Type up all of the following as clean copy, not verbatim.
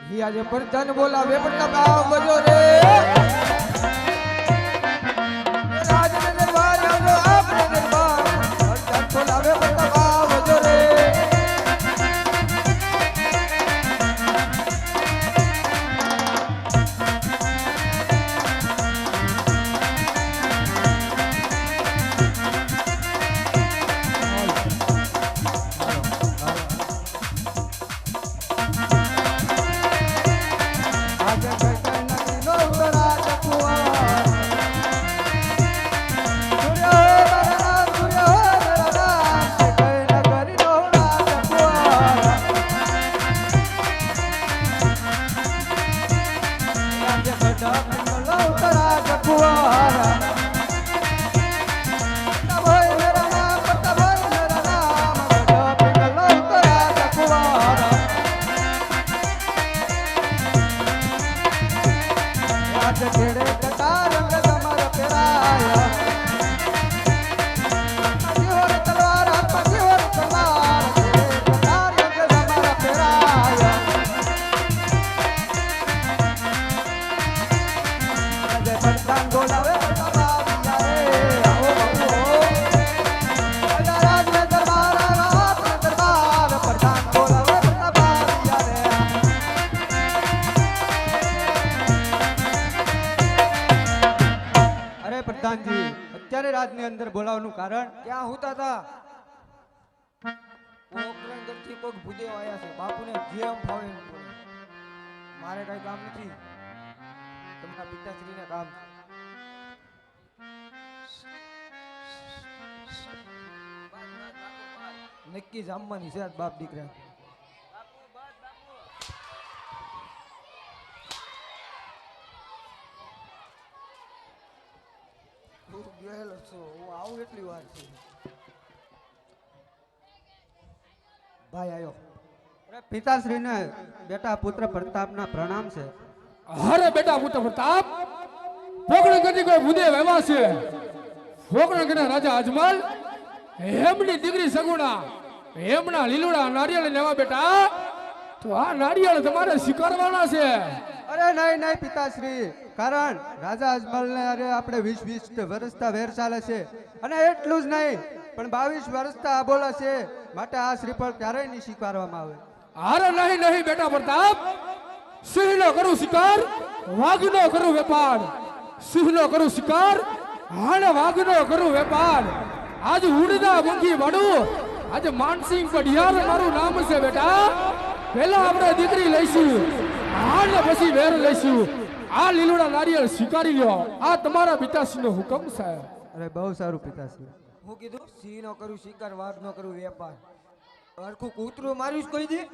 ही आज प्रधान बोलावे प्रताप आओ बजो रे राज ने दरबार आओ आपने दरबार प्रधान बोलावे प्रताप आओ बजो रे અત્યારે રાજની અંદર બોલાવવાનું કારણ ક્યાં હોતા હતા પોકરણગઢ થી કોઈક ભૂદેવ આયા છે બાપુને જેમ ફાવે એમ બોલે મારે કઈ કામ નથી તમારા પિતાશ્રીને કામ નક્કી જામવાની છે બાપ દીકરા આવું એટલી વાર છે ભાઈ આયો પિતાશ્રીને બેટા પુત્ર પ્રતાપના પ્રણામ છે અરે બેટા પુત્ર પ્રતાપ પોકરણગઢની કોઈ ભૂદેવ એવા છે પોકરણગઢના રાજા અજમલ એમની દીકરી સગુણા એમના લીલુડા નારિયેળ લેવા બેટા તો આ નારિયેળ તમારે સ્વીકારવાના છે અરે નહીં નહીં પિતાશ્રી કારણ રાજા અજમલ ને અરે આપણે 20 વર્ષથી વેર ચાલે છે અને એટલું જ નહીં પણ 22 વર્ષથી આ બોલે છે માટે આ શ્રીફળ ક્યારેય નહીં સ્વીકારવામાં આવે અરે નહીં બેટા પ્રતાપ સિંહનો કરું શિકાર વાઘનો કરું વેપાર સિંહનો કરું શિકાર અને વાઘનો કરું વેપાર આજ ઉડના મુખી વાડું આજે માનસિંહ પઢિયાર મારું નામ છે બેટા પહેલા આપણે દીકરી લઈશું અને પછી વેર લઈશું આ લીલુડા નારિયેળ સ્વીકારી લ્યો આ તમારા પિતાશ્રીનો હુકમ છે અરે બહુ સારું પિતાશ્રી હું કીધું સિંહ નો કરું શિકાર વાઘ નો કરું વેપાર હરખું કૂતરું માર્યું કોઈ દી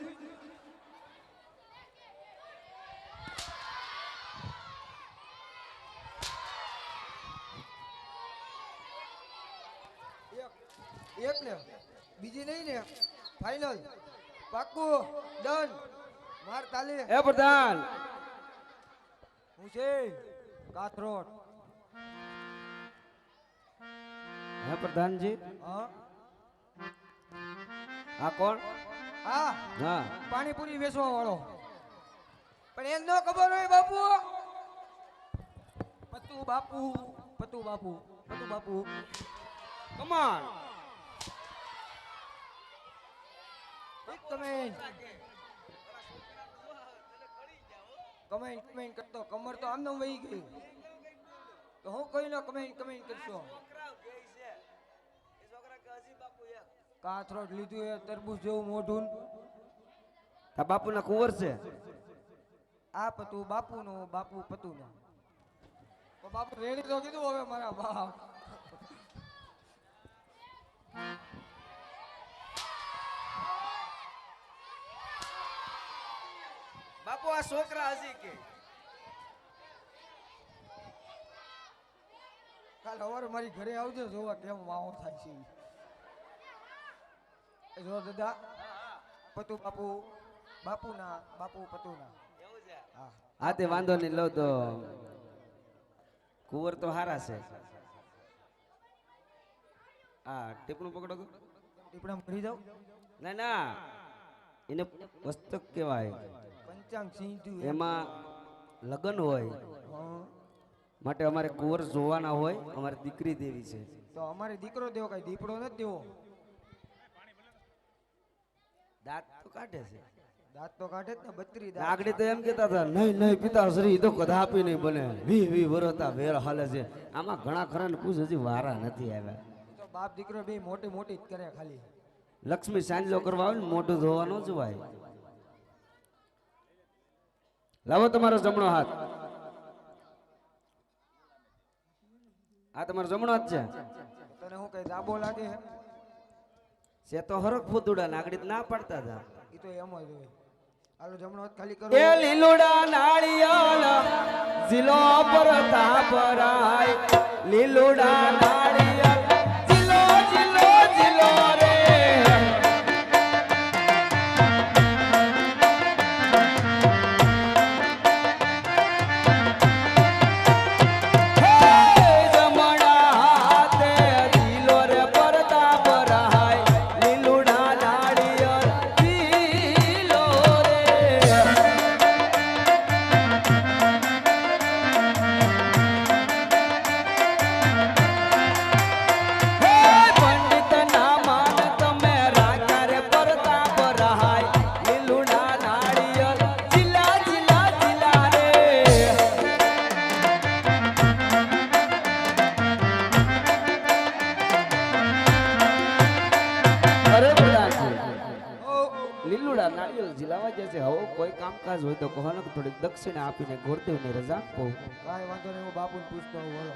એક ને બીજી નહીં ને ફાઇનલ પાક્કું ડન માર તાલી એ પ્રધાન હું છે કાથરોડ હે પ્રધાનજી હા આ કોણ હા હા પાણીપુરી વેચવા વાળો પણ એમ ન ખબર હોય બાપુ પતુ બાપુ પતુ બાપુ પતુ બાપુ કમાન કમેન્ટ કરતો કમર તો આમ વહી ગઈ તો હું કઈ ન કમેન્ટ કરશો કાથરોડ લીધું એ તરબૂચ જેવું મોઢું આ બાપુના કુંવર છે આ પતુ બાપુ નો બાપુ પતુ નો બાપુ રેડી તો કીધું હવે મારા બાપ બાપુ આ છોકરા હજી કે કાલ સવારે મારી ઘરે આવજો જોવા કેમ વાવો થાય છે જો દાદા પતુ બાપુ બાપુના બાપુ પતુના હા તે વાંધો નહીં લો તો કુંવર તો હારા છે આ ટીપણું પકડો તો ટીપણા મરી જાવ ના ના એને પુસ્તક કહેવાય બચ્ચાંગ સીંધું એમાં લગ્ન હોય માટે અમારે કુંવર જોવાના હોય, અમારે દીકરી દેવી છે. તો અમારે દીકરો દેવો કઈ દીપડો નથી દેવો. દાંત તો કાઢે છે. દાંત તો કાઢે જ ને 32 દાંત. આગળ તો એમ કહેતા હતા નહીં નહીં પિતાશ્રી તો કદાપી નહીં બને, વી વરતા વેર હાલે છે. આમાં ઘણા ખરા ને પૂછ હજી વારા નથી આવ્યા. તો બાપ દીકરો બે મોટી મોટી જ કરે ખાલી. લક્ષ્મી સાંજલો કરવા આવે ને મોઢું ધોવા ન જવાય. લાવો તમારો જમણો હાથ. આ તમારો જમણો હાથ છે. તને હું કઈ જાબો લાગે છે તો હરખ ફૂતુડા નાગડી ના પડતા હતા. એ તો એમ જ હોય. હાલો જમણો હાથ ખાલી કરો. એ લીલુડા નાળિયેર જીલો પર તાપરાય, લીલુડા નાળિયેર જીલો જીલો જીલો રે. હે જમણા હાથે જીલો રે પર તાપરાય, લીલુડા નાળિયેર જીલો રે. હે પંડિત ના માન તમે રાજા રે પરતાપ રહાય, લીલુડા નાળિયેર જીલા જીલા જીલા રે. અરે પ્રધાનજી, લીલુડા નાળિયેર જીલાવા જશે. હવે કોઈ કામકાજ હોય તો કહો ને થોડીક દક્ષિણા આપીને ગોરદેવની રજા આપો. કાંઈ વાંધો નહીં, હું બાપુને પૂછતો હોઉં. બોલો.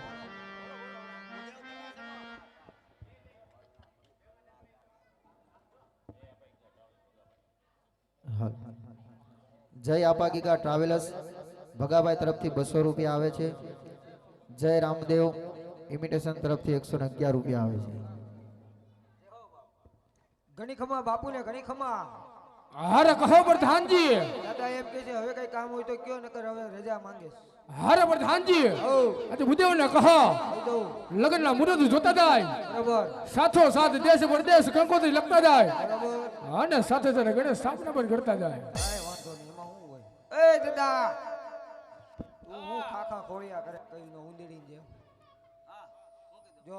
જય આપાગીકા ટ્રાવેલર્સ ભગાભાઈ તરફથી 200 રૂપિયા આવે છે. જય રામદેવ ઇમિટેશન તરફથી 111 રૂપિયા આવે છે. ઘણી ખમા બાપુને ઘણી ખમા. હારે કહો પ્રધાનજી, દાદા એમ કે છે હવે કઈ કામ હોય તો કયો, નકર હવે રજા માંગે છે. હારે પ્રધાનજી, ઓ આજે બુદેવને કહો કહી દઉં. લગ્નના મુહૂર્ત જોતા જાય, બરાબર સાથો સાથ દેશ પરદેશ કંકોત્રી લખતા જાય બરાબર. અને સાથે સાથે ગણેશ સ્થાપના પણ કરતા જાય. કાંઈ વાંધો નહીં, એમાં શું હોય. એ દાદા હું ખાખા ખોળિયા કરે કઈ નો ઉંદડી જેમ. જો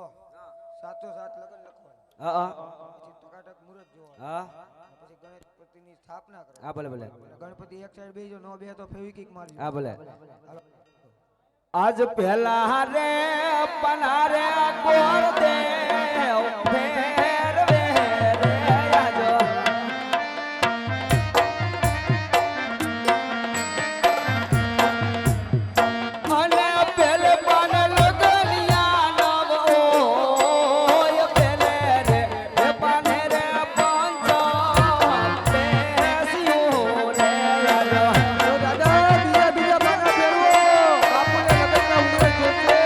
સાચો સાત લગન લખવાનું, હા હા પછી ટકાટક મુહૂર્ત જોવાનું, હા પછી ગણપતિની સ્થાપના કરો. હા ભલે ભલે ગણપતિ એક સાઈડ બેજો, નો બે તો ફેવિકિક મારજો. હા ભલે. હાલો. આજ પહેલા રે પનારે ગોર દે ફેર વે રે આજ. અને પેલે પાન લગનિયા નવ ઓય પેલે રે એ પાને રે પંચ બેસ્યું રે આજ. તો દાદા બીજા પાના ફેરવો, બાપુને લગ્નના મુહૂર્ત જોશે.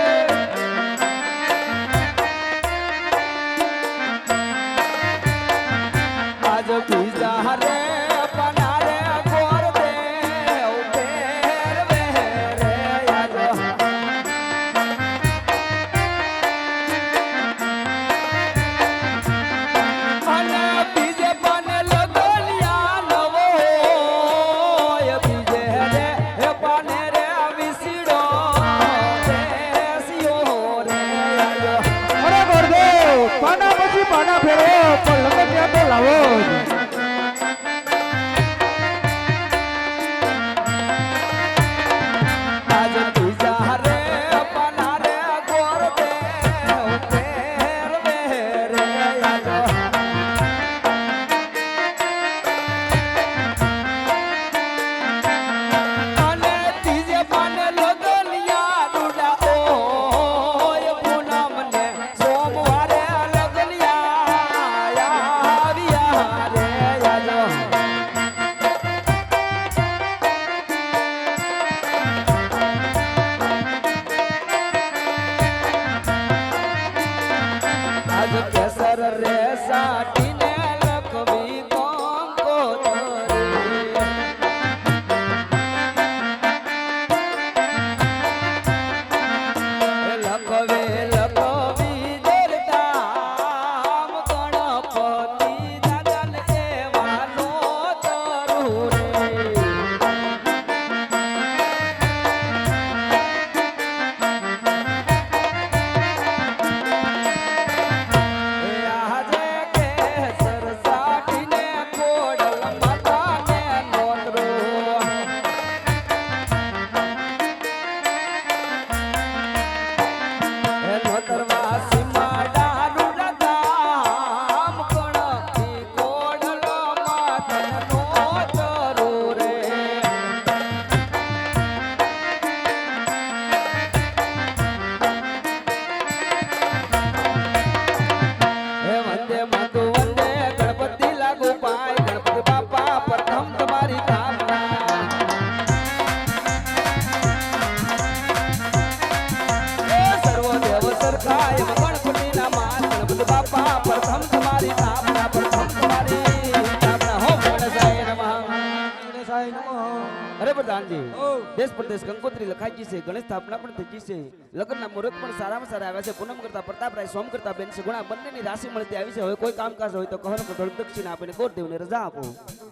અરે પ્રધાનજી ઓ દેશ પ્રદેશ કંકોત્રી લખાઈ ગઈ છે ગણેશ સ્થાપના પણ થઈ ગઈ છે લગ્નના મુહૂર્ત પણ સારામાં સારા આવ્યા છે પૂનમ કરતા પ્રતાપરાય સોમ કરતા બેન સગુણા બંનેની રાશિ મળતી આવી છે હવે કોઈ કામકાજ હોય તો કહો ને થોડીક દક્ષિણા આપીને ગોરદેવને રજા આપો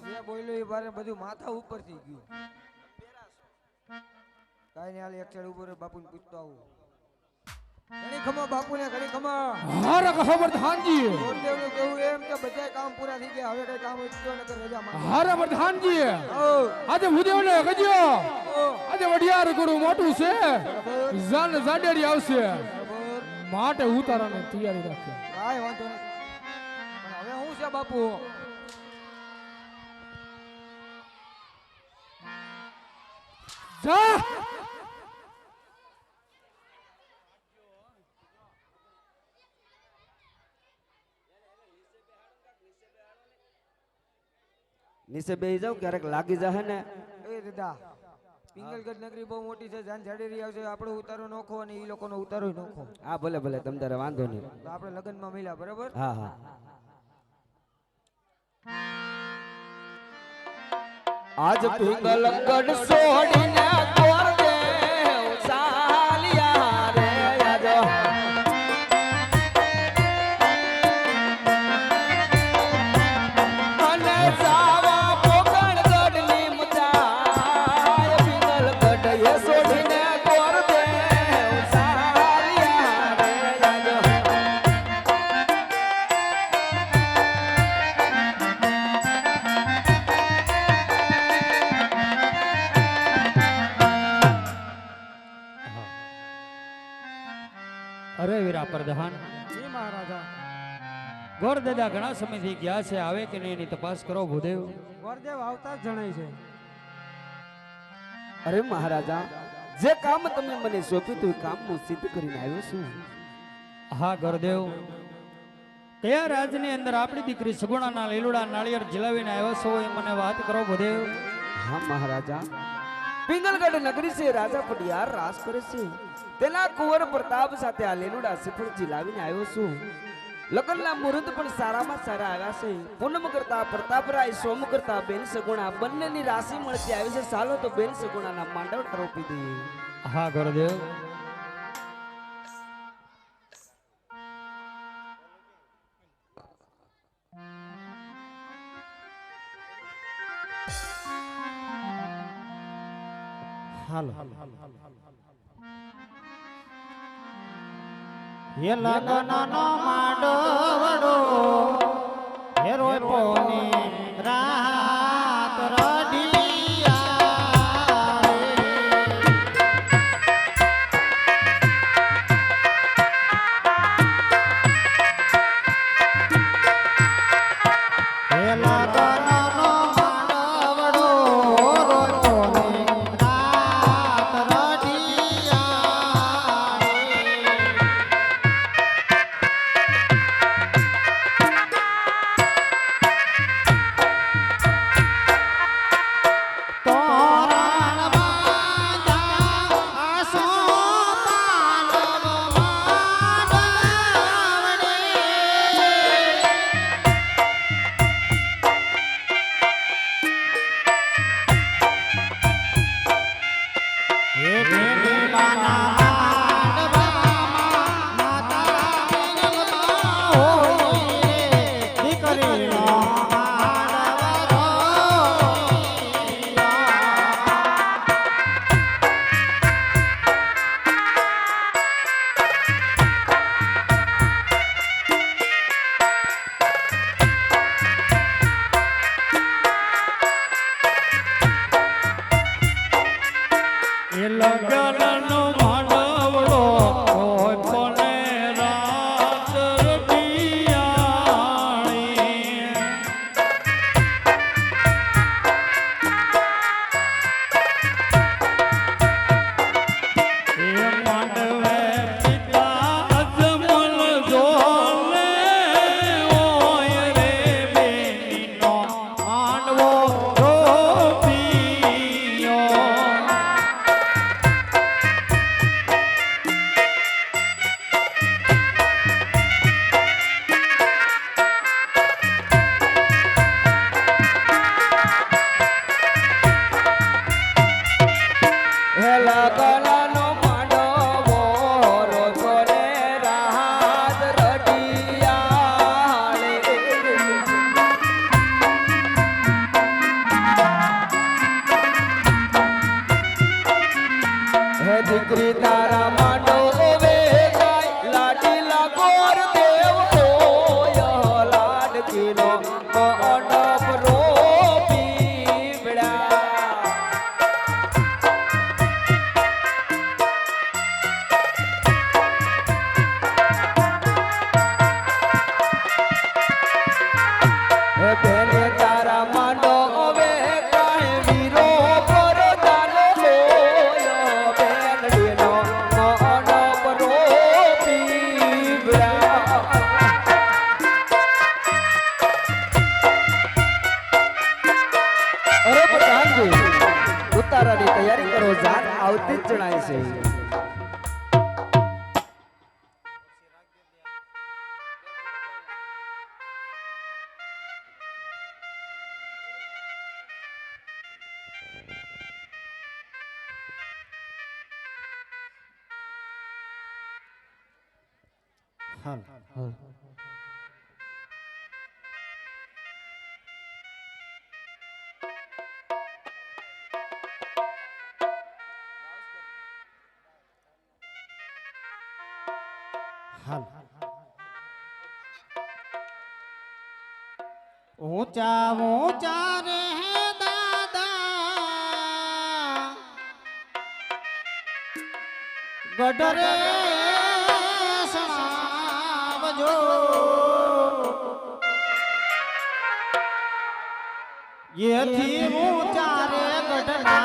જે બોલ્યો એ બારે બધું માથા ઉપર થઈ ગયું કાઈ નહીં હાલ એક ચડ ઉપર બાપુને પૂછતો આવું ઘણી ખમા બાપુને ઘણી ખમા હારે કહો પ્રધાનજી ગોરદેવનું કેવું એમ કે બધાય કામ પૂરા થઈ ગયા હવે કઈ કામ હોય તો નકર રજા માંગે હારે પ્રધાનજી ઓ આજે ભૂદેવને કહેજો ઓ આજે વડિયાર ગુરુ મોટું છે જાન જાડેરી આવશે બરાબર માટે ઉતારવાની તૈયારી રાખજો કાઈ વાંધો નહીં પણ હવે હું છે બાપુ જા નીચે બેસી જાવ ક્યારેક લાગી જાય ને એ દાદા પિંગલગઢ નગરી બહુ મોટી છે જાન જાડેરી આવશે આપણો ઉતારો નોખો અને ઈ લોકોનો ઉતારો નોખો હા ભલે ભલે તમ તારે વાંધો નહીં તો આપણે લગ્નમાં મળ્યા બરાબર હા હા આજ પિંગલગઢ છોડીને ગોરદેવ ચાલ્યા રે આજો અને જાવા પોકણગઢની મચાય પિંગલગઢ એ છોડીને ગોરદેવ ચાલ્યા રે આજો અરે વીરા પ્રધાન જી મહારાજા ગોરદાદા ઘણા સમયથી ગયા છે આવે કે નહીં એની તપાસ કરો ભૂદેવ ગોરદેવ આવતા જ જણાય છે અરે મહારાજા જે કામ તમે મને સોંપ્યું હતું એ કામ હું સિદ્ધ કરીને આવ્યો છું હા ગોરદેવ કયા રાજની અંદર આપણી દીકરી સગુણાના લીલુડા નાળિયેર જલાવીને આવ્યો છો એ મને વાત કરો ભૂદેવ હા મહારાજા પિંગલગઢ નગરી છે રાજા પટિયાર રાજ કરે છે તેના કુંવર પ્રતાપ સાથે આ લેલુડા શ્રીફળ જિલાવીને આવ્યો છું લગ્નના મુહૂર્ત પણ સારામાં સારા આવ્યા છે પૂનમ કરતા પ્રતાપરાય સોમ કરતા બેન સગુણા બંનેની રાશિ મળતી આવી છે ચાલો તો બેન સગુણાના માંડવ ટરોપી દઈએ હા ગોરદેવ હાલો એ લગનનો માંડવડો હેરો પોની રાત રડિયા રે એ લગનનો માંડવડો રોપોની રાત રડિયા તોરણ બાજા આસો પાલવ માંડવડે હે દેવી બાના માંડવામાં માતા પિંગલમાં હોઈ રે દીકરીનો માંડવ એ લગનનો માંડવડો હોય કોને રાત રટિયાણી એ માંડવે પિતા અજમલ જોને ઓય રે બેનીનો માંડવો રોપિયો લગનનો માંડવો રોજો રે રાત રડિયાળે. હે દીકરી તારા માંડવે ગાય લાડીલા ગોર દેવ હોય લાડકીનો મંડપ રોપી બેડા. બેને તારા માંડવે કાંઈ વીરો પર દાનો હોય બેનડીનો મંડપ રોપી બેડા. અરે પ્રધાનજી ઉતારાની તૈયારી કરો જાન આવતી જ જણાય છે. ऊंचा ऊंचा रे दादा गडरे सणावजो ये थी ऊंचा रे गडना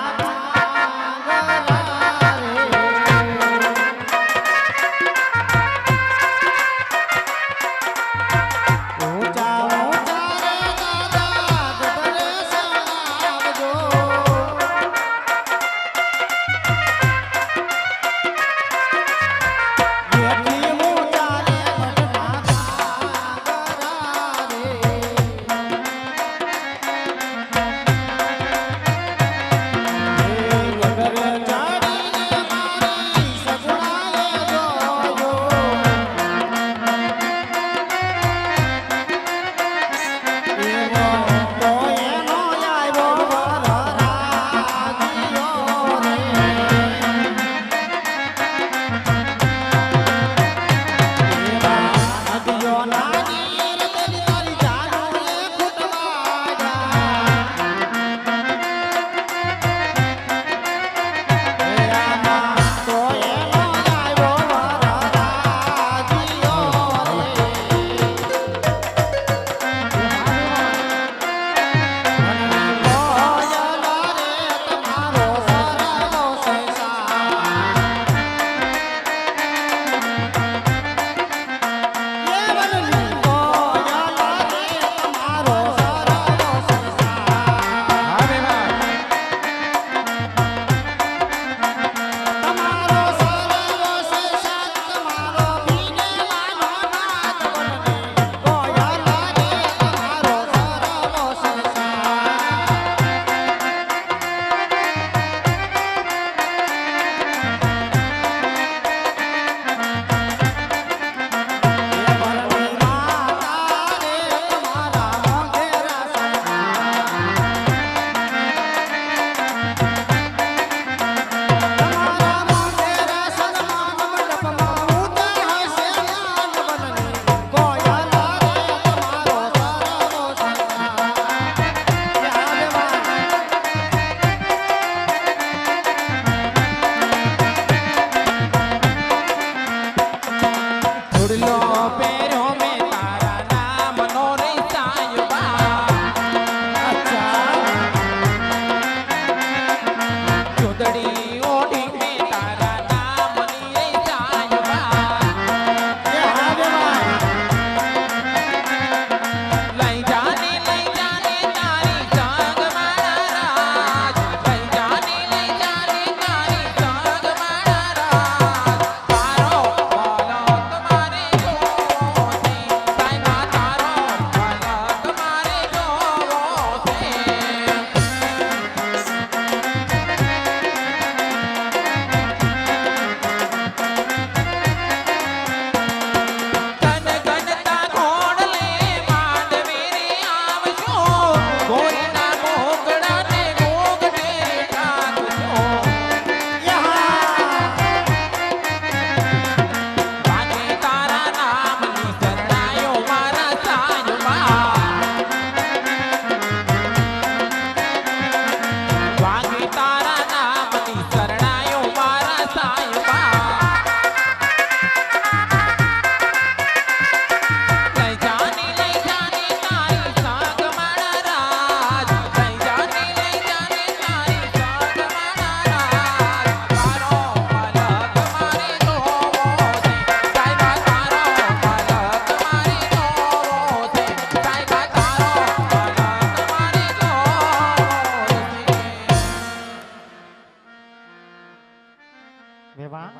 વેવાણ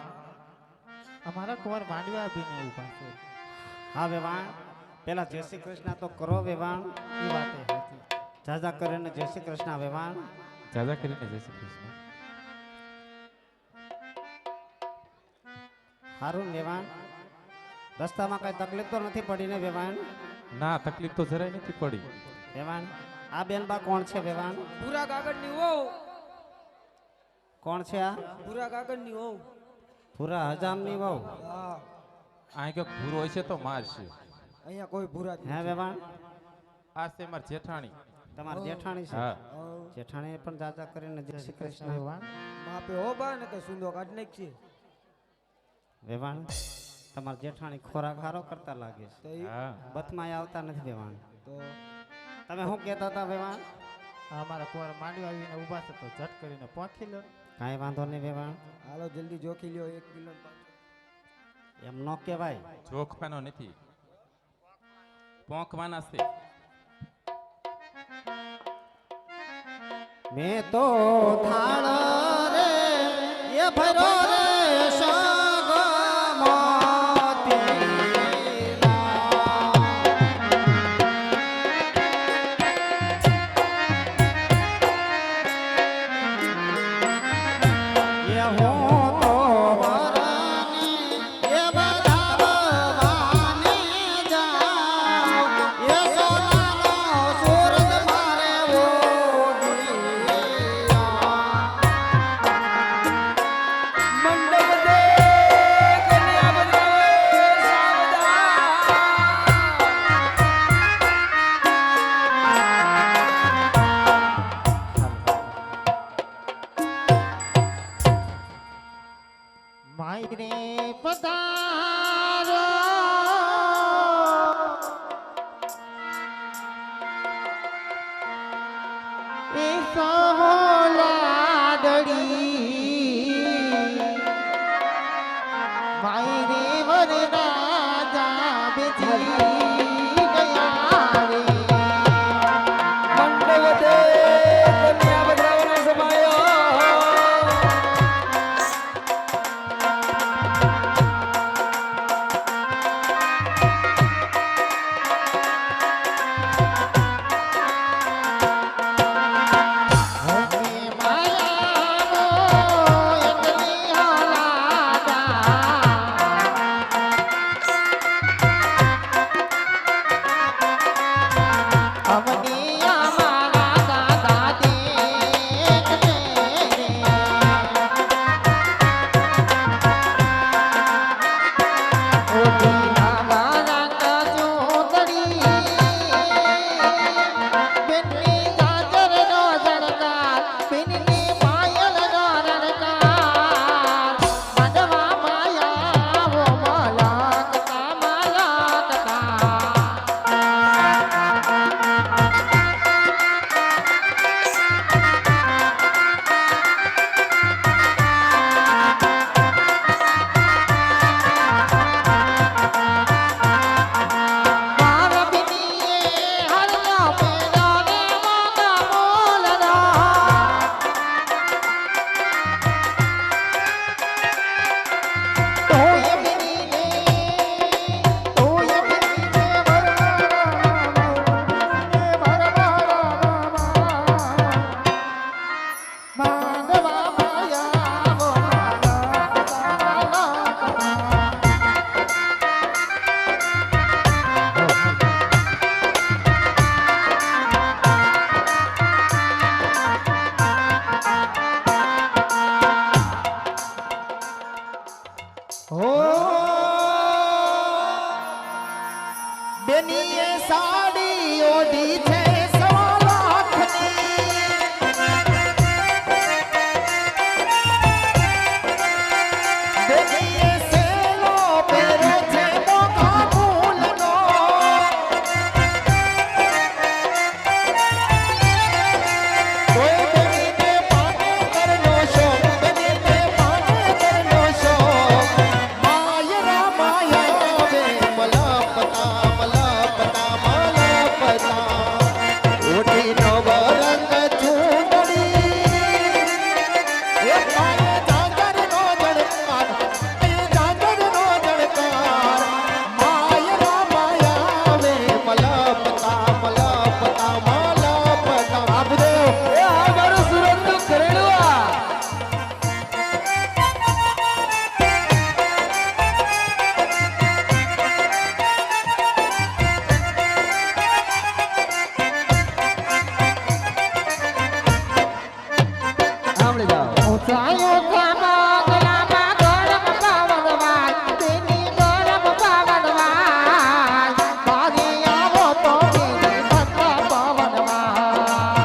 અમારા કુંવર માંડવા આપીને ઊભા છે. હા વેવાણ પેલા જય શ્રી કૃષ્ણ તો કરો વેવાણ. એ વાતે હતી. જાજા કરીને જય શ્રી કૃષ્ણ વેવાણ. જાજા કરીને જય શ્રી કૃષ્ણ. હારું વેવાણ રસ્તામાં કઈ તકલીફ તો નથી પડી ને વેવાણ? ના તકલીફ તો જરાય નથી પડી. વેવાણ આ બેનબા કોણ છે વેવાણ? પૂરા કાગળની વહુ. કોણ છે આ? પૂરા કાગળની વહુ. પૂરા હજામની વહુ. હા આ કે ભૂરો હોય છે તો મારશે. અહીંયા કોઈ ભૂરા જ હે નથી. વેવાણ આ છે માર જેઠાણી. તમારી જેઠાણી છે? હા જેઠાણી પણ જાજા કરીને જય શ્રી કૃષ્ણ. વેવાણ માપે હો બા ને કે સુંદો કાઢ નાખી વેવાણ તમારા જેઠાણી ખોરાક હારો કરતા લાગે છે. તો ઈ હા બથમાં આવતા નથી વેવાણ. તો તમે શું કહેતા હતા વેવાણ? આ અમારા કુંવર માંડવા આવીને ઊભા છે તો ઝટ કરીને પહોંચી લો. કાંઈ વાંધો નહીં વેવાણ. હાલો જલ્દી જોખી લ્યો 1 કિલો એમ ન કહેવાય. જોખવાનો નથી, પોંખવાના છે. મેં તો થાળ રે એ ભરો રે મંડપ દે કન્યા બજાવે માયરે પધારો એ સોલાડડી માયરે વરરાજા બેઠી ગયા રે. મંડપ દે કન્યા બજાવવાનો સમાયો. સાયો કામા ગલામાં ગરમ પાવનવાલ તેની ગરમ પાવનવાલ તારી આવો તો મેરી ઠંડા પાવનવાલ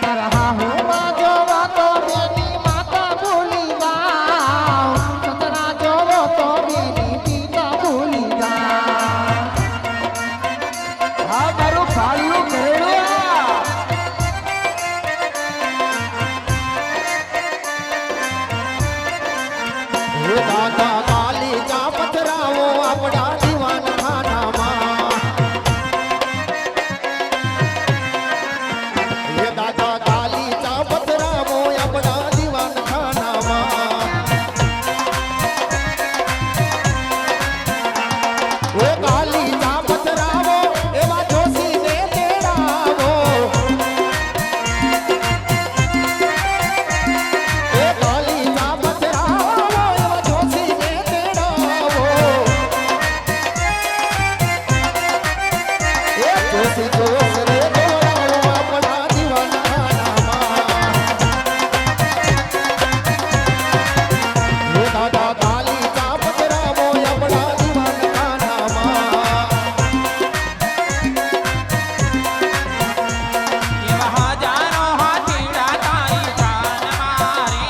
તારા હુમાં જોવા તો મેરી માતા ભૂલી જાવ સતરા જોવો તો મેરી પિતા ભૂલી જાવ હા મારું ફાળિયું ઘરેડું હે દાદા કાલી કા પથરાવો આપણા દીવાન ખાનામાં હે દાદા કાલી કા પથરાવો આપણા દીવાન ખાનામાં હે કાલી કા પથરાવો એવા જોશીને તેડાવો હે કાલી કા પથરાવો એવા જોશીને તેડાવો હે જોશી જોશ રે દોડાવો આપણા દીવાન ખાનામાં હે દાદા કાલી કા પથરાવો આપણા દીવાન ખાનામાં એવા હજારો હાથીડા તારી જાન મારે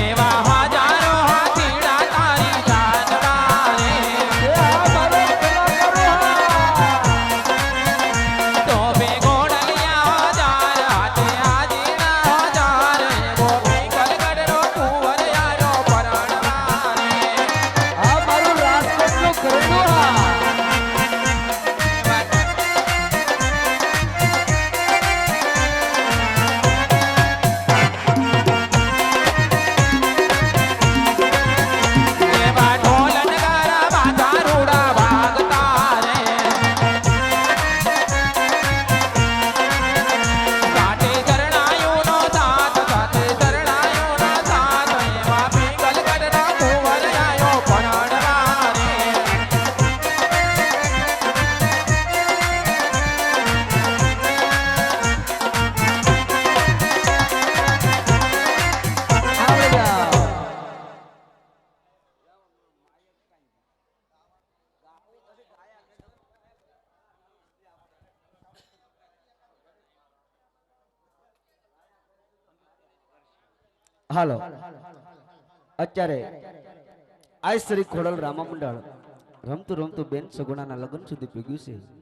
એવા હજારો હાથીડા તારી જાન મારે તો બે ગોળલિયા હજાર હાથે હાજીના હજાર એવો પિંગલ ગઢનો કુંવર આયો પરણ મારે હા મારું રાજકોટનું ઘરેડું એવા ઢોલ નગારા બાધા રૂડા વાગતા રે સાથે ચરણાયુનો સાથ સાથે ચરણાયુનો સાથ એવા પિંગલ ગઢના કુંવર આયો પરણ મારે હાલો અત્યારે આ શ્રી ખોડલ રામા મંડળ રમતું રમતું બેન સગુણાના લગ્ન સુધી પૂગ્યું છે